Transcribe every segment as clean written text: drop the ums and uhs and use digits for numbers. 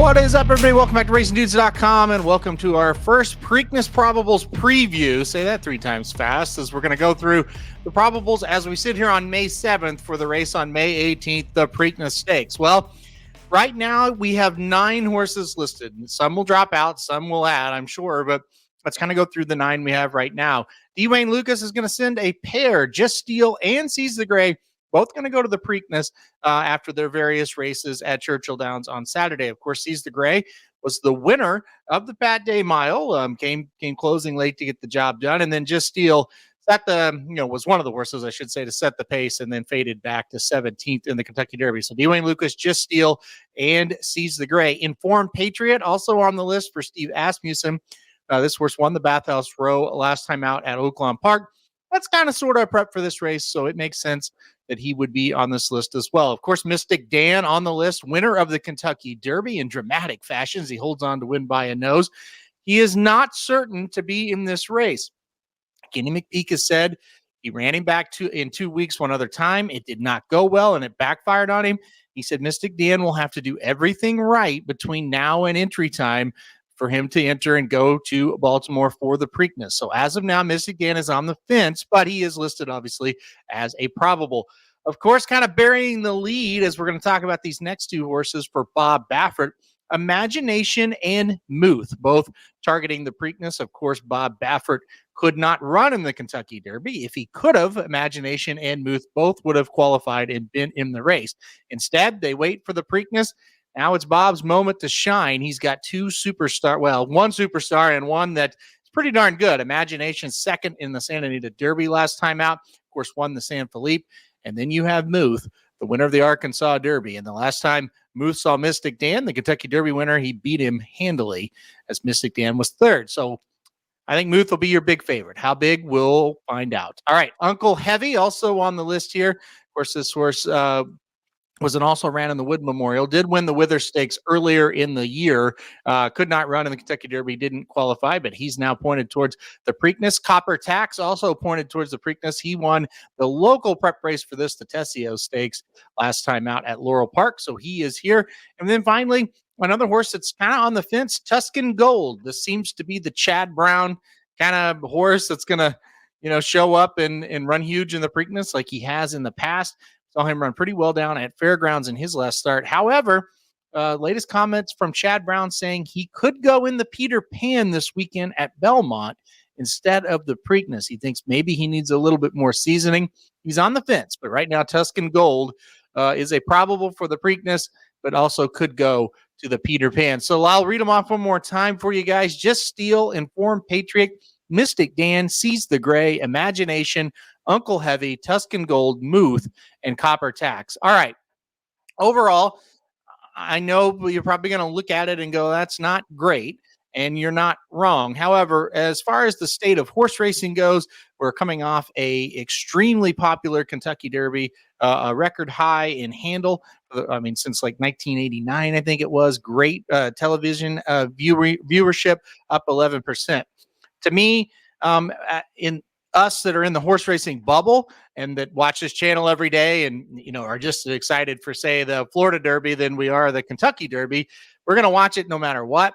What is up, everybody? Welcome back to RacingDudes.com, and welcome to our first Preakness Probables preview. Say that 3 times fast, as we're going to go through the Probables as we sit here on May 7th for the race on May 18th, the Preakness Stakes. Well, right now we have 9 horses listed. Some will drop out, some will add, I'm sure, but let's kind of go through the 9 we have right now. Dwayne Lucas is going to send a pair, Just Steel and Seize the Gray, both going to go to the Preakness after their various races at Churchill Downs on Saturday. Of course, Seize the Gray was the winner of the Pat Day Mile, came closing late to get the job done, and then Just Steel was one of the horses, I should say, to set the pace, and then faded back to 17th in the Kentucky Derby. So Dwayne Lucas, Just Steel, and Seize the Gray. Informed Patriot also on the list for Steve Asmussen. This horse won the Bathhouse Row last time out at Oaklawn Park. That's kind of sort of a prep for this race, so it makes sense that he would be on this list as well. Of course, Mystic Dan on the list, winner of the Kentucky Derby in dramatic fashion as he holds on to win by a nose. He is not certain to be in this race. Kenny McPeak has said he ran him back in 2 weeks one other time. It did not go well, and it backfired on him. He said Mystic Dan will have to do everything right between now and entry time for him to enter and go to Baltimore for the Preakness. So as of now, Mystic Dan is on the fence, but he is listed, obviously, as a probable. Of course, kind of burying the lead as we're going to talk about these next 2 horses for Bob Baffert, Imagination and Muth, both targeting the Preakness. Of course, Bob Baffert could not run in the Kentucky Derby. If he could have, Imagination and Muth both would have qualified and been in the race. Instead, they wait for the Preakness. Now it's Bob's moment to shine. He's got one superstar and one that's pretty darn good. Imagination second in the Santa Anita Derby last time out. Of course, won the San Felipe. And then you have Muth, the winner of the Arkansas Derby. And the last time Muth saw Mystic Dan, the Kentucky Derby winner, he beat him handily as Mystic Dan was third. So I think Muth will be your big favorite. How big, we'll find out. All right, Uncle Heavy also on the list here. Of course, this horse also ran in the Wood Memorial, did win the Wither Stakes earlier in the year, could not run in the Kentucky Derby, didn't qualify, but he's now pointed towards the Preakness. Copper Tax also pointed towards the Preakness. He won the local prep race for this, the Tessio Stakes, last time out at Laurel Park, so he is here. And then finally, another horse that's kind of on the fence, Tuscan Gold. This seems to be the Chad Brown kind of horse that's going to show up and run huge in the Preakness like he has in the past. Saw him run pretty well down at Fairgrounds in his last start. However, latest comments from Chad Brown saying he could go in the Peter Pan this weekend at Belmont instead of the Preakness. He thinks maybe he needs a little bit more seasoning. He's on the fence, but right now Tuscan Gold is a probable for the Preakness, but also could go to the Peter Pan. So I'll read them off one more time for you guys. Just Steel, Informed Patriot, Mystic Dan, Seize the Gray, Imagination, Uncle Heavy, Tuscan Gold, Muth, and Copper Tax. All right. Overall, I know you're probably going to look at it and go, that's not great, and you're not wrong. However, as far as the state of horse racing goes, we're coming off a extremely popular Kentucky Derby, a record high in handle. I mean, since like 1989, I think it was. Great television viewership, up 11%. To me, in us that are in the horse racing bubble and that watch this channel every day and, are just as excited for, say, the Florida Derby than we are the Kentucky Derby, we're going to watch it no matter what.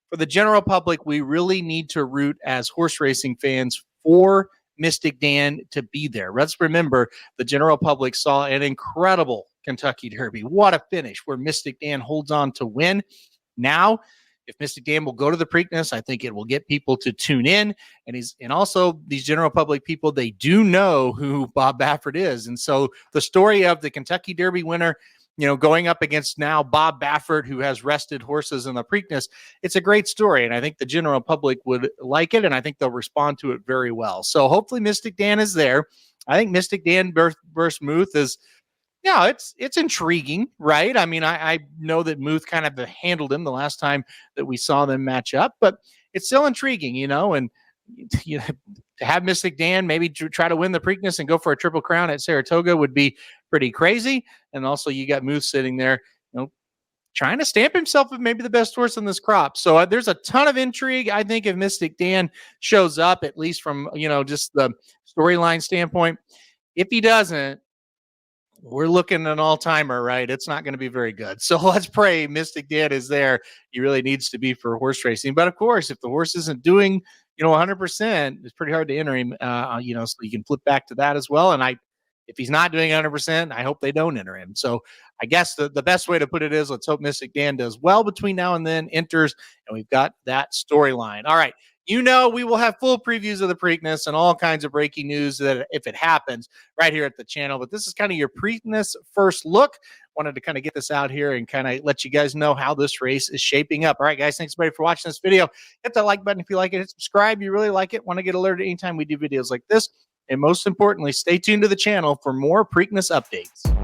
For the general public, we really need to root as horse racing fans for Mystic Dan to be there. Let's remember the general public saw an incredible Kentucky Derby. What a finish where Mystic Dan holds on to win. Now, if Mystic Dan will go to the Preakness, I think it will get people to tune in. And also these general public people, they do know who Bob Baffert is. And so the story of the Kentucky Derby winner, going up against now Bob Baffert, who has rested horses in the Preakness, it's a great story. And I think the general public would like it, and I think they'll respond to it very well. So hopefully Mystic Dan is there. I think Mystic Dan versus Muth is, it's intriguing, right? I mean, I know that Muth kind of handled him the last time that we saw them match up, but it's still intriguing, and to have Mystic Dan maybe try to win the Preakness and go for a Triple Crown at Saratoga would be pretty crazy. And also you got Muth sitting there, trying to stamp himself as maybe the best horse in this crop. So there's a ton of intrigue, I think, if Mystic Dan shows up, at least from, just the storyline standpoint. If he doesn't, we're looking at an all-timer, right? It's not going to be very good. So let's pray Mystic Dan is there. He really needs to be for horse racing. But of course, if the horse isn't doing, 100%, it's pretty hard to enter him, so you can flip back to that as well. And if he's not doing 100%, I hope they don't enter him. So I guess the best way to put it is let's hope Mystic Dan does well between now and then, enters, and we've got that storyline. All right. We will have full previews of the Preakness and all kinds of breaking news that if it happens right here at the channel. But this is kind of your Preakness first look. Wanted to kind of get this out here and kind of let you guys know how this race is shaping up. All right, guys, thanks everybody for watching this video. Hit that like button if you like it. Hit subscribe if you really like it. Want to get alerted anytime we do videos like this. And most importantly, stay tuned to the channel for more Preakness updates.